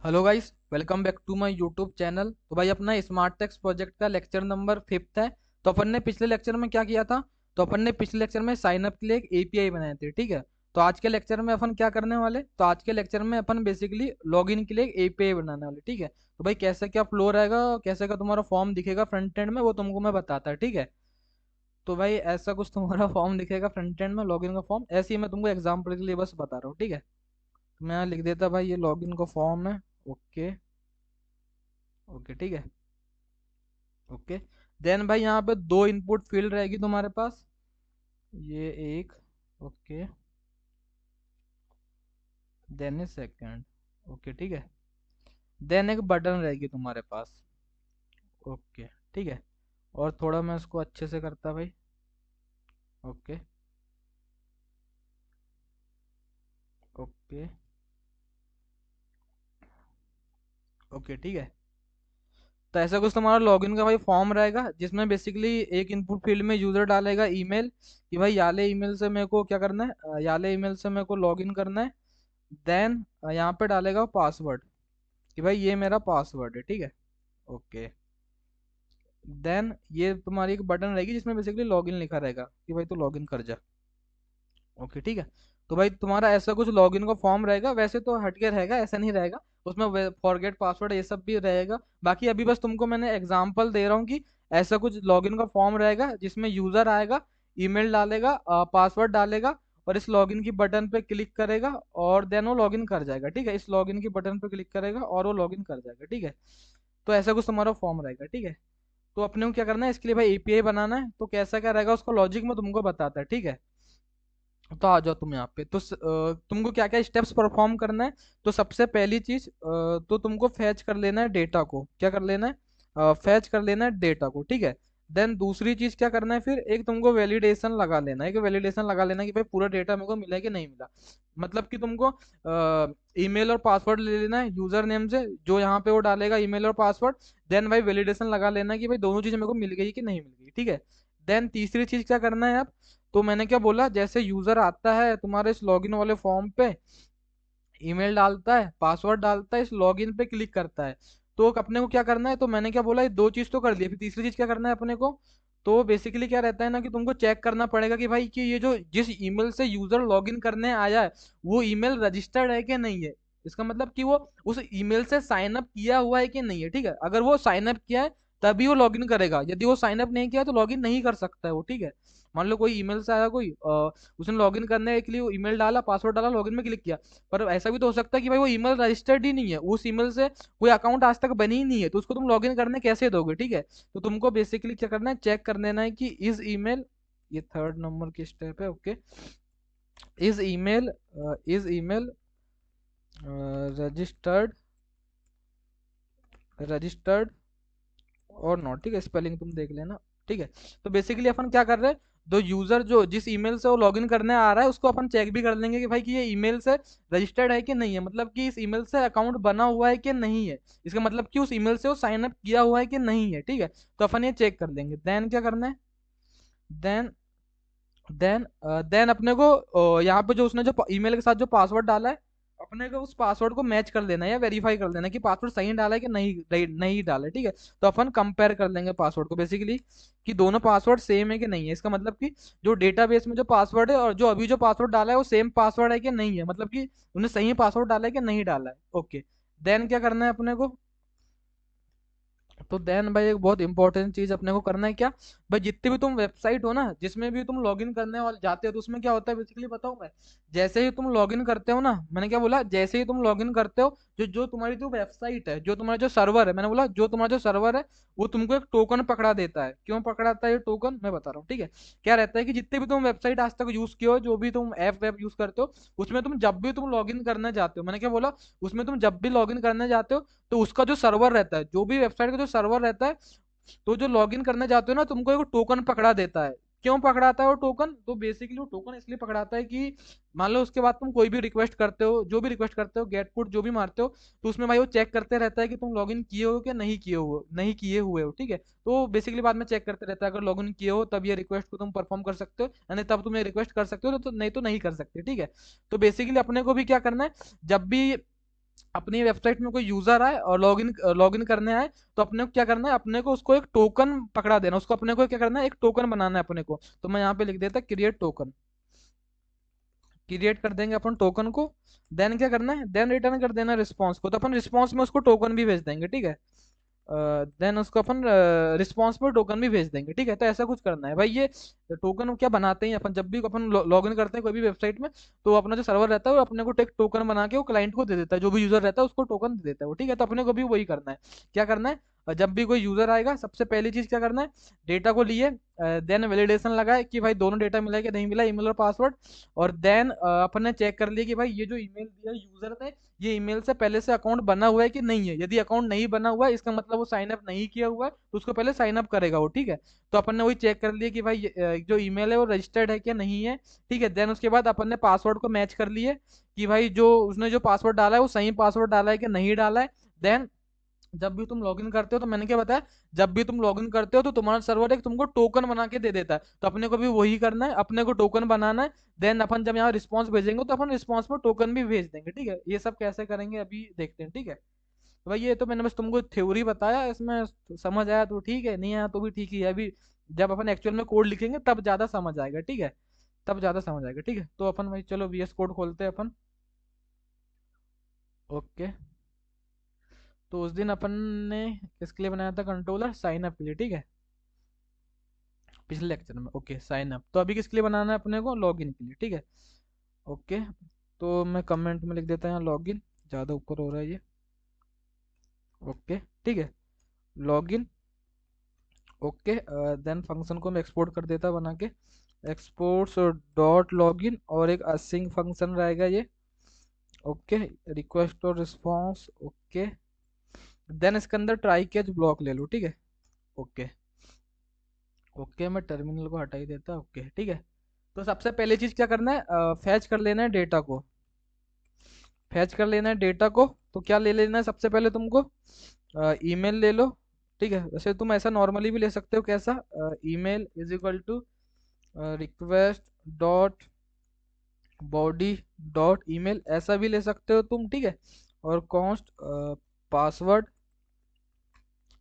Hello guys, welcome back to my YouTube channel. तो भाई अपना स्मार्ट टेक्स प्रोजेक्ट का लेक्चर नंबर 5th है। तो अपन ने पिछले लेक्चर में क्या किया था? तो अपन ने पिछले लेक्चर में साइन अप के लिए एक एपीआई बनाए थे, ठीक है। तो आज के लेक्चर में अपन क्या करने वाले? तो आज के लेक्चर में अपन बेसिकली लॉगिन के लिए एक एपीआई बनाने वाले, ठीक है। तो भाई कैसे क्या फ्लो रहेगा, कैसे का तुम्हारा फॉर्म दिखेगा फ्रंट एंड में, वो तुमको मैं बताता, ठीक है। तो भाई ऐसा कुछ तुम्हारा फॉर्म दिखेगा फ्रंट एंड में, लॉगिन का फॉर्म। ऐसे ही मैं तुमको एग्जाम्पल के लिए बस बता रहा हूँ, ठीक है। तो मैं यहाँ लिख देता भाई, ये लॉगिन का फॉर्म है। ओके। ओके, ठीक है। ओके। देन भाई यहाँ पे दो इनपुट फील्ड रहेगी तुम्हारे पास। ये एक। ओके। देन ए सेकंड। ओके, ठीक है। देन एक बटन रहेगी तुम्हारे पास। ओके, ठीक है। और थोड़ा मैं इसको अच्छे से करता भाई। ओके। ओके। ओके, ठीक है। तो ऐसा कुछ तुम्हारा लॉगिन का भाई फॉर्म रहेगा, जिसमें बेसिकली एक इनपुट फील्ड में यूजर डालेगा ईमेल, कि भाई याले ईमेल से मेरे को क्या करना है, याले ईमेल से मेरे को लॉगिन करना है। देन यहाँ पे डालेगा पासवर्ड, कि भाई ये मेरा पासवर्ड है, ठीक है। ओके। देन ये तुम्हारी एक बटन रहेगी जिसमें बेसिकली लॉगिन लिखा रहेगा, कि भाई तू लॉगिन कर जा। ओके, ठीक है। तो भाई तुम्हारा ऐसा कुछ लॉगिन का फॉर्म रहेगा, वैसे तो हटके रहेगा, ऐसा नहीं रहेगा। उसमें फॉरगेट पासवर्ड ये सब भी रहेगा। बाकी अभी बस तुमको मैंने एग्जांपल दे रहा हूँ कि ऐसा कुछ लॉगिन का फॉर्म रहेगा जिसमें यूजर आएगा, ईमेल डालेगा, पासवर्ड डालेगा, और इस लॉगिन की बटन पे क्लिक करेगा, और देन वो लॉगिन कर जाएगा, ठीक है। इस लॉगिन की बटन पे क्लिक करेगा और वो लॉगिन कर जाएगा, ठीक है। तो ऐसा कुछ तुम्हारा फॉर्म रहेगा, ठीक है। तो अपने को क्या करना है, इसके लिए भाई एपीआई बनाना है। तो कैसा क्या रहेगा उसका लॉजिक मैं तुमको बताता है, ठीक है। तो आ जाओ तुम यहाँ पे। तो तुमको क्या क्या स्टेप्स परफॉर्म करना है। तो सबसे पहली चीज, तो तुमको फैच कर लेना है डेटा को। क्या कर लेना है? फैच कर लेना है डेटा को, ठीक है। देन दूसरी चीज क्या करना है, फिर एक तुमको वैलिडेशन लगा लेना है, कि वैलिडेशन लगा लेना है कि भाई पूरा डेटा मेरे को मिला है कि नहीं मिला। मतलब कि तुमको ईमेल और पासवर्ड ले लेना है यूजर नेम से, जो यहाँ पे वो डालेगा ईमेल और पासवर्ड। देन भाई वैलिडेशन लगा लेना है कि भाई दोनों चीजें मेरे को मिल गई कि नहीं मिल गई, ठीक है। देन तीसरी चीज क्या करना है आप? तो मैंने क्या बोला, जैसे यूजर आता है तुम्हारे इस लॉगिन वाले फॉर्म पे, ईमेल डालता है, पासवर्ड डालता है, इस लॉगिन पे क्लिक करता है। तो अपने को क्या करना है, तो मैंने क्या बोला, ये दो चीज तो कर दी, फिर तीसरी चीज क्या करना है अपने को? तो बेसिकली क्या रहता है ना, कि तुमको चेक करना पड़ेगा कि भाई कि ये जो जिस ईमेल से यूजर लॉगिन करने आया है, वो ईमेल रजिस्टर्ड है कि नहीं है। इसका मतलब कि वो उस ईमेल से साइन अप किया हुआ है कि नहीं है, ठीक है। अगर वो साइन अप किया है तभी वो लॉगिन करेगा, यदि वो साइन अप नहीं किया है तो लॉगिन नहीं कर सकता है वो, ठीक है। मान लो कोई ईमेल से आया कोई, उसने लॉगिन करने के लिए ईमेल डाला, पासवर्ड डाला, लॉगिन में क्लिक किया, पर ऐसा भी तो हो सकता है कि भाई वो ईमेल रजिस्टर्ड ही नहीं है, उस ईमेल से कोई अकाउंट आज तक बनी ही नहीं है, तो उसको तुम लॉगिन करने कैसे दोगे, ठीक है। तो तुमको बेसिकली क्या करना है, चेक कर लेना है कि इस ईमेल, ये थर्ड नंबर की स्टेप है, ओके। इस ईमेल रजिस्टर्ड, रजिस्टर्ड और नॉट, ठीक है। स्पेलिंग तुम देख लेना, ठीक है। तो बेसिकली अपन क्या कर रहे हैं, दो यूजर जो जिस ईमेल से वो लॉगिन करने आ रहा है उसको अपन चेक भी कर लेंगे कि भाई कि ये ईमेल से रजिस्टर्ड है कि नहीं है, मतलब कि इस ईमेल से अकाउंट बना हुआ है कि नहीं है। इसका मतलब कि उस ईमेल से वो साइन अप किया हुआ है कि नहीं है, ठीक है। तो अपन ये चेक कर लेंगे। देन क्या करना है? देन देन देन अपने को यहाँ पे जो उसने जो ईमेल के साथ जो पासवर्ड डाला है, अपने को उस पासवर्ड को मैच कर देना है या वेरीफाई कर देना है कि पासवर्ड सही डाला है कि नहीं डाला है, ठीक है। तो अपन कंपेयर कर लेंगे पासवर्ड को बेसिकली, कि दोनों पासवर्ड सेम है कि नहीं है। इसका मतलब कि जो डेटाबेस में जो पासवर्ड है और जो अभी जो पासवर्ड डाला है वो सेम पासवर्ड है कि नहीं है, मतलब कि उन्हें सही पासवर्ड डाला है कि नहीं डाला है। ओके। देन क्या करना है अपने को? तो देन भाई एक बहुत इंपॉर्टेंट चीज अपने को करना है, क्या? भाई जितनी भी तुम वेबसाइट हो ना, जिसमें भी तुम लॉगिन करने वाले जाते हो, तो उसमें क्या होता है बेसिकली बताऊं मैं। जैसे ही तुम लॉगिन करते हो ना, मैंने क्या बोला, जैसे ही तुम लॉगिन करते हो, जो जो तुम्हारी जो वेबसाइट है, जो तुम्हारा जो सर्वर है, मैंने बोला जो तुम्हारा जो सर्वर है, वो तुमको एक टोकन पकड़ा देता है। क्यों पकड़ाता है ये टोकन, मैं बता रहा हूँ, ठीक है। क्या रहता है कि जितने भी तुम वेबसाइट आज तक यूज किए हो, जो भी तुम ऐप वेब यूज करते हो, उसमें तुम जब भी तुम लॉगिन करने जाते हो, मैंने क्या बोला, उसमें तुम जब भी लॉगिन करने जाते हो, तो उसका जो सर्वर रहता है, जो भी वेबसाइट का जो सर्वर रहता है, तो जो लॉगिन करने जाते हो ना, तुमको एक टोकन पकड़ा देता है। क्यों पकड़ाता है वो टोकन? तो बेसिकली वो टोकन इसलिए पकड़ाता है कि मान लो उसके बाद तुम कोई भी रिक्वेस्ट करते हो, जो भी रिक्वेस्ट करते हो, गेट पुट जो भी मारते हो, तो उसमें भाई वो चेक करते रहता है कि तुम लॉगिन किए हो कि नहीं किए हुए हो, ठीक है। तो बेसिकली बाद में चेक करते रहता है, अगर लॉगिन किए हो तब ये रिक्वेस्ट को तुम परफॉर्म कर सकते हो, यानी तब तुम ये रिक्वेस्ट कर सकते हो, तो नहीं तो नहीं कर सकते, ठीक है। तो बेसिकली अपने को भी क्या करना है, जब भी अपनी वेबसाइट में कोई यूजर आए और लॉगिन करने आए, तो अपने को क्या करना है, अपने को उसको एक टोकन पकड़ा देना, उसको अपने को क्या करना है, एक टोकन बनाना है अपने को। तो मैं यहाँ पे लिख देता क्रिएट टोकन, क्रिएट कर देंगे अपन टोकन को। देन क्या करना है, देन रिटर्न कर देना रिस्पॉन्स को, तो अपन रिस्पॉन्स में उसको टोकन भी भेज देंगे, ठीक है। देन उसको अपन रिस्पॉन्स पर टोकन भी भेज देंगे, ठीक है। तो ऐसा कुछ करना है भाई। ये टोकन क्या बनाते हैं अपन, जब भी अपन लॉग इन करते हैं कोई भी वेबसाइट में, तो अपना जो सर्वर रहता है वो अपने को टेक टोकन बना के वो क्लाइंट को दे देता है, जो भी यूजर रहता है उसको टोकन दे देता है वो, ठीक है। तो अपने को भी वही करना है। क्या करना है, जब भी कोई यूजर आएगा सबसे पहली चीज क्या करना है, डेटा को लिए, देन वैलिडेशन लगाए कि भाई दोनों डेटा मिला है कि नहीं मिला, ईमेल और पासवर्ड। और देन अपन ने चेक कर लिया कि भाई ये जो ईमेल दिया यूजर ने, ये ईमेल से पहले से अकाउंट बना हुआ है कि नहीं है। यदि अकाउंट नहीं बना हुआ है, इसका मतलब वो साइन अप नहीं किया हुआ है, तो उसको पहले साइन अप करेगा वो, ठीक है। तो अपन ने वही चेक कर लिया कि भाई जो ईमेल है वो रजिस्टर्ड है क्या नहीं है, ठीक है। देन उसके बाद अपन ने पासवर्ड को मैच कर लिए कि भाई जो उसने जो पासवर्ड डाला है वो सही पासवर्ड डाला है कि नहीं डाला है। देन जब भी तुम लॉगिन करते हो, तो मैंने क्या बताया, जब भी तुम लॉगिन करते हो तो तुम्हारा सर्वर एक तुमको टोकन बना के दे देता है, तो अपने को भी वही करना है, अपने को टोकन बनाना है। देन अपन जब यहाँ रिस्पॉन्स भेजेंगे तो अपन रिस्पॉन्स में टोकन भी भेज देंगे, ठीक है। ये सब कैसे करेंगे अभी देखते हैं, ठीक है। तो भाई ये तो मैंने बस तुमको थ्योरी बताया, इसमें समझ आया तो ठीक है, नहीं आया तो भी ठीक ही है। अभी जब अपन एक्चुअल में कोड लिखेंगे तब ज्यादा समझ आएगा, ठीक है। तब ज्यादा समझ आएगा, ठीक है। तो अपन भाई चलो VS कोड खोलते हैं अपन। ओके। तो उस दिन अपन ने किसके लिए बनाया था कंट्रोलर, साइन अप के लिए, ठीक है, पिछले लेक्चर में। ओके साइन अप, तो अभी किसके लिए बनाना है अपने को, लॉगिन के लिए, ठीक है। ओके। तो मैं कमेंट में लिख देता हूँ यहाँ लॉगिन, ज़्यादा ऊपर हो रहा है ये। ओके ठीक है, लॉगिन। ओके। देन फंक्शन को मैं एक्सपोर्ट कर देता बना के, एक्सपोर्ट्स डॉट लॉगिन, और एक असिंक फंक्शन रहेगा ये। ओके, रिक्वेस्ट और रिस्पॉन्स। ओके। देन इसके अंदर ट्राई कैच ब्लॉक ले लो, ठीक है। ओके। ओके, मैं टर्मिनल को हटा ही देता, ओके ठीक है। तो सबसे पहले चीज क्या करना है, फैच कर लेना है डेटा को, फैच कर लेना है डेटा को। तो क्या ले लेना है सबसे पहले तुमको, ईमेल ले लो, ठीक है। वैसे तुम ऐसा नॉर्मली भी ले सकते हो, कैसा, email is equal to request dot body dot email, ऐसा भी ले सकते हो तुम, ठीक है। और const password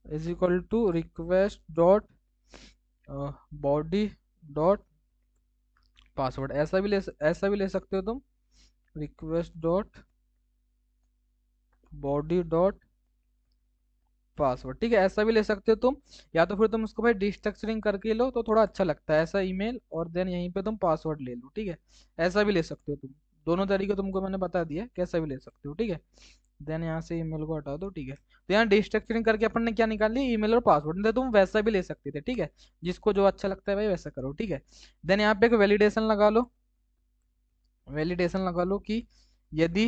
is equal to request dot body dot password, ऐसा भी ले सकते हो तुम, request dot body dot password, ठीक है। ऐसा भी ले सकते हो तुम, या तो फिर तुम उसको भाई डिस्ट्रक्चरिंग करके लो तो थोड़ा अच्छा लगता है, ऐसा ईमेल और देन यहीं पे तुम पासवर्ड ले लो, ठीक है। ऐसा भी ले सकते हो तुम, दोनों तरीके तुमको मैंने बता दिया, कैसा भी ले सकते हो, ठीक है। देन यहाँ से ईमेल को हटा दो, ठीक है। तो यहाँ डिस्ट्रक्चरिंग करके अपन ने क्या निकाल लिया, ईमेल और पासवर्ड, नहीं तो तुम वैसा भी ले सकते थे, ठीक है। जिसको जो अच्छा लगता है भाई वैसा करो, ठीक है। देन यहाँ पे एक वैलिडेशन लगा लो, वैलिडेशन लगा लो कि यदि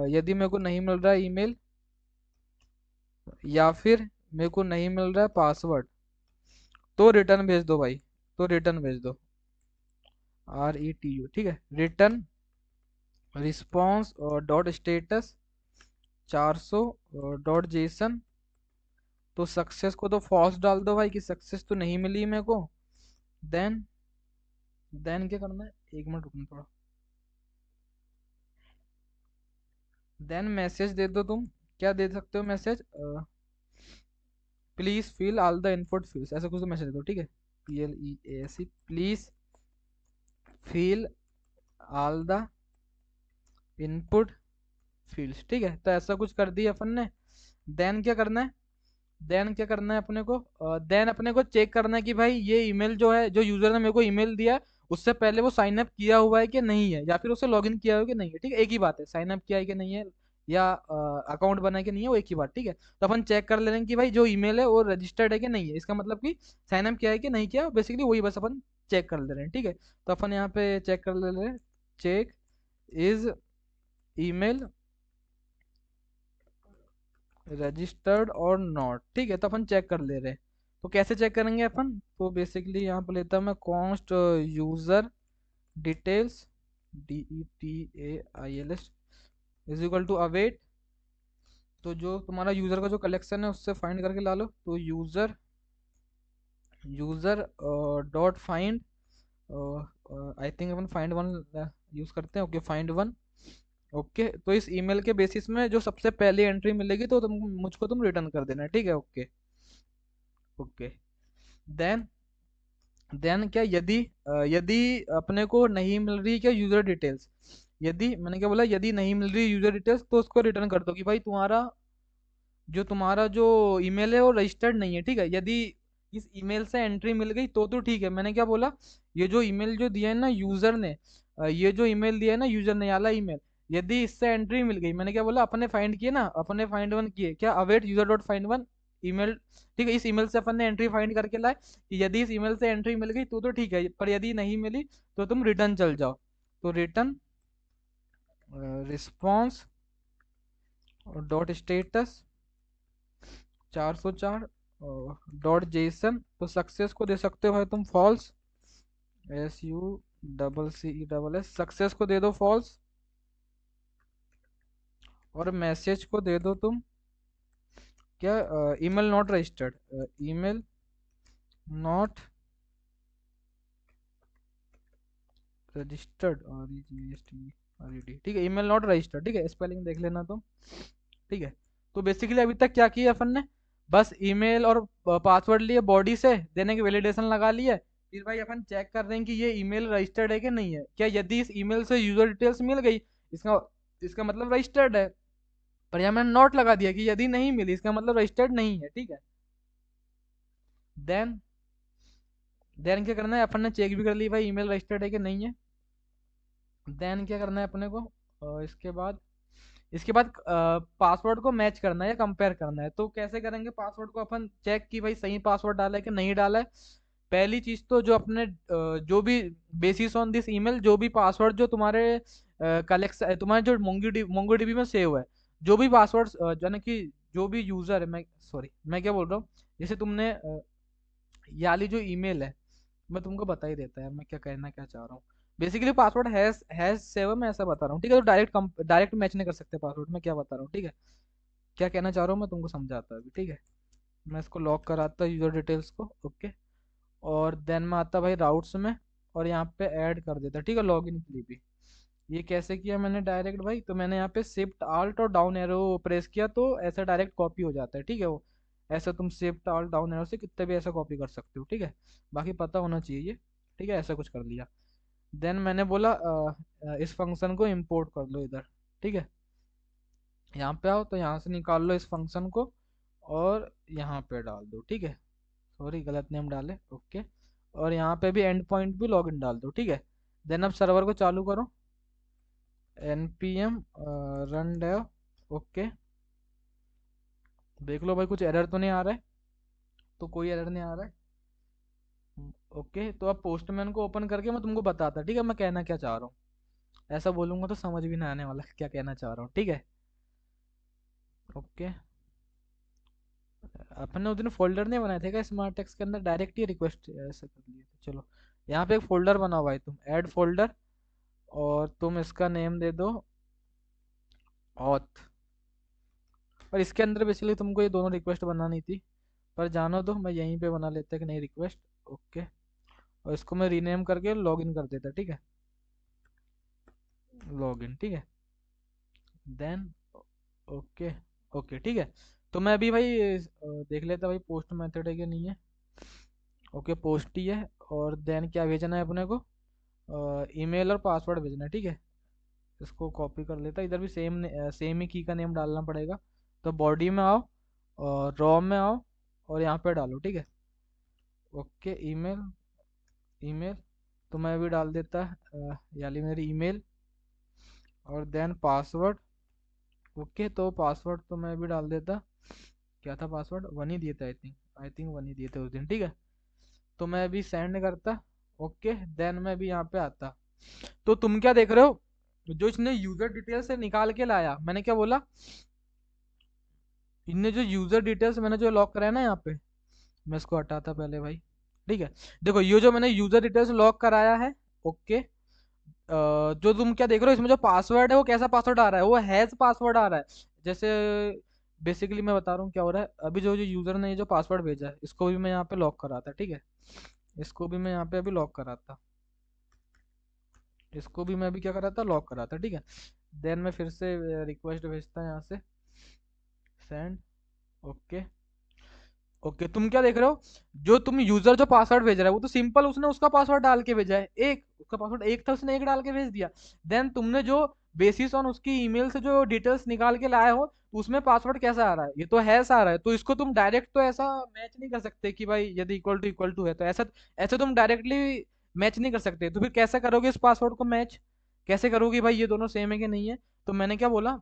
यदि मेरे को नहीं मिल रहा है ईमेल, या फिर मेरे को नहीं मिल रहा है पासवर्ड, तो रिटर्न भेज दो भाई, तो रिटर्न भेज दो, RETU, ठीक है। Return response dot status 400 dot JSON. तो सक्सेस को तो फॉल्स डाल दो भाई, कि सक्सेस तो नहीं मिली मेरे को। देन देन क्या करना है, एक मिनट रुकना थोड़ा। देन मैसेज दे दो तुम, क्या दे सकते हो message, please fill all the input fields, ऐसा कुछ तो मैसेज दे दो, ठीक है। PLEASE, please fill all the input fields, ठीक है। तो ऐसा कुछ कर दिया अपन ने। देन क्या करना है, देन क्या करना है अपने को, देन अपने को चेक करना है कि भाई ये ईमेल जो है, जो यूजर ने मेरे को ईमेल दिया, उससे पहले वो साइन अप किया हुआ है कि नहीं है, या फिर उसे लॉगिन किया हुआ है कि नहीं है, ठीक है। एक ही बात है, साइन अप किया है कि नहीं है, या अकाउंट बना है कि नहीं है, वो एक ही बात, ठीक है। तो अपन चेक कर ले रहे हैं कि भाई जो ईमेल है वो रजिस्टर्ड है कि नहीं है, इसका मतलब कि साइन अप किया है कि नहीं किया, बेसिकली वही बस अपन चेक कर ले रहे हैं, ठीक है। तो अपन यहाँ पे चेक कर ले रहे हैं, चेक इज ईमेल रजिस्टर्ड और नॉट, ठीक है। तो अपन चेक कर ले रहे हैं। तो कैसे चेक करेंगे अपन, तो बेसिकली यहाँ पे लेता हूँ मैं const user details, DETAILS is equal to await. तो जो तुम्हारा यूजर का जो कलेक्शन है उससे फाइंड करके ला लो, तो user user dot find, I think upon find one use करते हैं, ओके फाइंड वन। ओके, तो इस ईमेल के बेसिस में जो सबसे पहली एंट्री मिलेगी तो तुम रिटर्न कर देना, ठीक है। ओके। ओके। देन देन क्या, यदि अपने को नहीं मिल रही क्या यूजर डिटेल्स, यदि मैंने क्या बोला, यदि नहीं मिल रही यूजर डिटेल्स तो उसको रिटर्न कर दो कि भाई तुम्हारा जो ईमेल है वो रजिस्टर्ड नहीं है, ठीक है। यदि इस ईमेल से एंट्री मिल गई तो ठीक है। मैंने क्या बोला, ये जो ईमेल जो दिया है ना यूजर ने, ये जो ईमेल दिया है ना यूजर ने वाला ईमेल, यदि इससे एंट्री मिल गई, मैंने क्या बोला, अपने फाइंड किए ना, अपने फाइंड वन किए क्या, await user dot find one email, ठीक है। इस ईमेल से अपन ने एंट्री फाइंड करके लाए कि यदि इस ईमेल से एंट्री मिल गई तो ठीक है, पर यदि नहीं मिली तो तुम रिटर्न चल जाओ। तो return response dot status 404 dot JSON, तो सक्सेस को दे सकते हो भाई तुम फॉल्स, SUCCESS, सक्सेस को दे दो फॉल्स। और मैसेज को दे दो तुम क्या, email not registered, email not registered, REGSTRED, ठीक है, ईमेल नॉट रजिस्टर्ड, ठीक है, स्पेलिंग देख लेना तुम, ठीक है। तो बेसिकली अभी तक क्या किया अपन ने, बस ईमेल और पासवर्ड लिए, बॉडी से देने की वैलिडेशन लगा ली है। फिर भाई अपन चेक कर रहे हैं कि ये ईमेल रजिस्टर्ड है कि नहीं है, क्या यदि इस ईमेल से यूजर डिटेल्स मिल गई, इसका इसका मतलब रजिस्टर्ड है। पर यहाँ मैंने नोट लगा दिया कि यदि नहीं मिली इसका मतलब रजिस्टर्ड नहीं है, ठीक है। देन देन क्या करना है, अपन ने चेक भी कर ली भाई ईमेल रजिस्टर्ड है कि नहीं है। देन क्या करना है अपने को, इसके बाद पासवर्ड को मैच करना है या कंपेयर करना है। तो कैसे करेंगे पासवर्ड को अपन चेक कि भाई सही पासवर्ड डाला है कि नहीं डाला है। पहली चीज तो जो अपने जो भी बेसिस ऑन दिस ईमेल, जो भी पासवर्ड जो तुम्हारे कलेक्ट तुम्हारे जो मोंगोडीबी में सेव है, जो भी पासवर्ड यानी कि जो भी यूजर है, मैं क्या बोल रहा हूँ, जैसे तुमने ये वाली जो ईमेल है, मैं तुमको बता ही देता है मैं क्या कहना क्या चाह रहा हूँ। बेसिकली पासवर्ड हैज सेव, मैं ऐसा बता रहा हूँ, ठीक है। तो डायरेक्ट मैच नहीं कर सकते पासवर्ड, मैं क्या बता रहा हूँ, ठीक है। क्या कहना चाह रहा हूँ मैं तुमको समझाता हूँ अभी, ठीक है। मैं इसको लॉक कराता यूजर डिटेल्स को, ओके। और देन में आता भाई राउट्स में, और यहाँ पे ऐड कर देता, ठीक है, लॉगिन के लिए भी। ये कैसे किया मैंने डायरेक्ट भाई, तो मैंने यहाँ पे शिफ्ट आल्ट और डाउन एरो प्रेस किया तो ऐसा डायरेक्ट कॉपी हो जाता है, ठीक है। वो ऐसा तुम शिफ्ट आल्ट डाउन एरो से कितने भी ऐसा कॉपी कर सकते हो, ठीक है। बाकी पता होना चाहिए ये, ठीक है। ऐसा कुछ कर लिया। देन मैंने बोला इस फंक्शन को इंपोर्ट कर लो इधर, ठीक है। यहाँ पे आओ तो यहाँ से निकाल लो इस फंक्शन को और यहाँ पे डाल दो, ठीक है। सॉरी गलत नेम डाले, ओके। और यहाँ पे भी एंड पॉइंट भी लॉगिन डाल दो, ठीक है। देन अब सर्वर को चालू करो, npm रन dev, ओके। देख लो भाई कुछ एरर तो नहीं आ रहा है, तो कोई एरर नहीं आ रहा है। ओके, तो अब पोस्टमैन को ओपन करके मैं तुमको बताता, ठीक है, मैं कहना क्या चाह रहा हूँ। ऐसा बोलूंगा तो समझ भी ना आने वाला क्या कहना चाह रहा हूँ, ठीक है। ओके, अपन ने उस दिन फोल्डर नहीं बनाए थे क्या स्मार्ट टेक्स्ट के अंदर, डायरेक्ट ही रिक्वेस्ट ऐसे कर लिए थे। चलो, यहाँ पे एक फोल्डर बना हुआ है, तुम ऐड फोल्डर, और तुम इसका नेम दे दो ऑथ। और इसके अंदर बेसिकली तुमको ये दोनों रिक्वेस्ट बनानी थी, पर जानो तो मैं यहीं पे बना लेता कि नहीं रिक्वेस्ट, ओके। और इसको मैं रीनेम करके लॉगिन कर देता, ठीक है, लॉगिन, ठीक है। देन ओके, ओके, ठीक है। तो मैं अभी भाई देख लेता भाई पोस्ट मेथड है कि नहीं है। ओके, पोस्ट ही है। और देन क्या भेजना है अपने को, ईमेल और पासवर्ड भेजना है, ठीक है। इसको कॉपी कर लेता, इधर भी सेम ही की का नेम डालना पड़ेगा। तो बॉडी में आओ और रॉ में आओ और यहाँ पे डालो, ठीक है। ओके, ईमेल, ईमेल तो मैं भी डाल देता यानी मेरी ईमेल, और देन पासवर्ड, ओके। तो पासवर्ड तो मैं भी डाल देता, क्या था पासवर्ड, वन ही दिए थे, आई थिंक वन ही दिए थे उस दिन, ठीक है। तो मैं अभी सेंड करता, ओके। देन मैं भी यहाँ पे आता, तो तुम क्या देख रहे हो, जो इसने यूजर डिटेल से निकाल के लाया, मैंने क्या बोला, इनने जो यूजर डिटेल्स मैंने जो लॉक कराया ना यहाँ पे, मैं इसको हटाता पहले भाई, ठीक है। देखो ये जो मैंने यूजर डिटेल्स लॉक कराया है, ओके। जो तुम क्या देख रहे हो इसमें जो पासवर्ड है वो कैसा पासवर्ड आ रहा है, वो हैज पासवर्ड आ रहा है। जैसे बेसिकली मैं बता रहा हूँ क्या हो रहा है, अभी जो जो यूजर ने ये जो पासवर्ड भेजा है इसको भी मैं यहाँ पे लॉक कराता, ठीक है। इसको भी मैं यहाँ पे अभी लॉक कराता, इसको भी मैं अभी क्या कराता, लॉक कराता, ठीक है। देन मैं फिर से रिक्वेस्ट भेजता हूँ यहाँ से, सेंड। ओके। ओके, तुम क्या देख रहे हो, जो तुम यूजर जो पासवर्ड भेज रहा है वो तो सिंपल उसने उसका पासवर्ड डाल के भेजा है, एक उसका पासवर्ड एक था, उसने एक डाल के भेज दिया। देन तुमने जो बेसिस ऑन उसकी ईमेल से जो डिटेल्स निकाल के लाए हो, तो उसमें पासवर्ड कैसा आ रहा है, ये तो हैश आ रहा है, तो इसको तुम डायरेक्ट तो ऐसा मैच नहीं कर सकते कि भाई यदि इक्वल टू है तो ऐसा, ऐसे तुम डायरेक्टली मैच नहीं कर सकते, तो फिर कैसे करोगे इस पासवर्ड को मैच, कैसे करोगे भाई ये दोनों सेम है कि नहीं है। तो मैंने क्या बोला,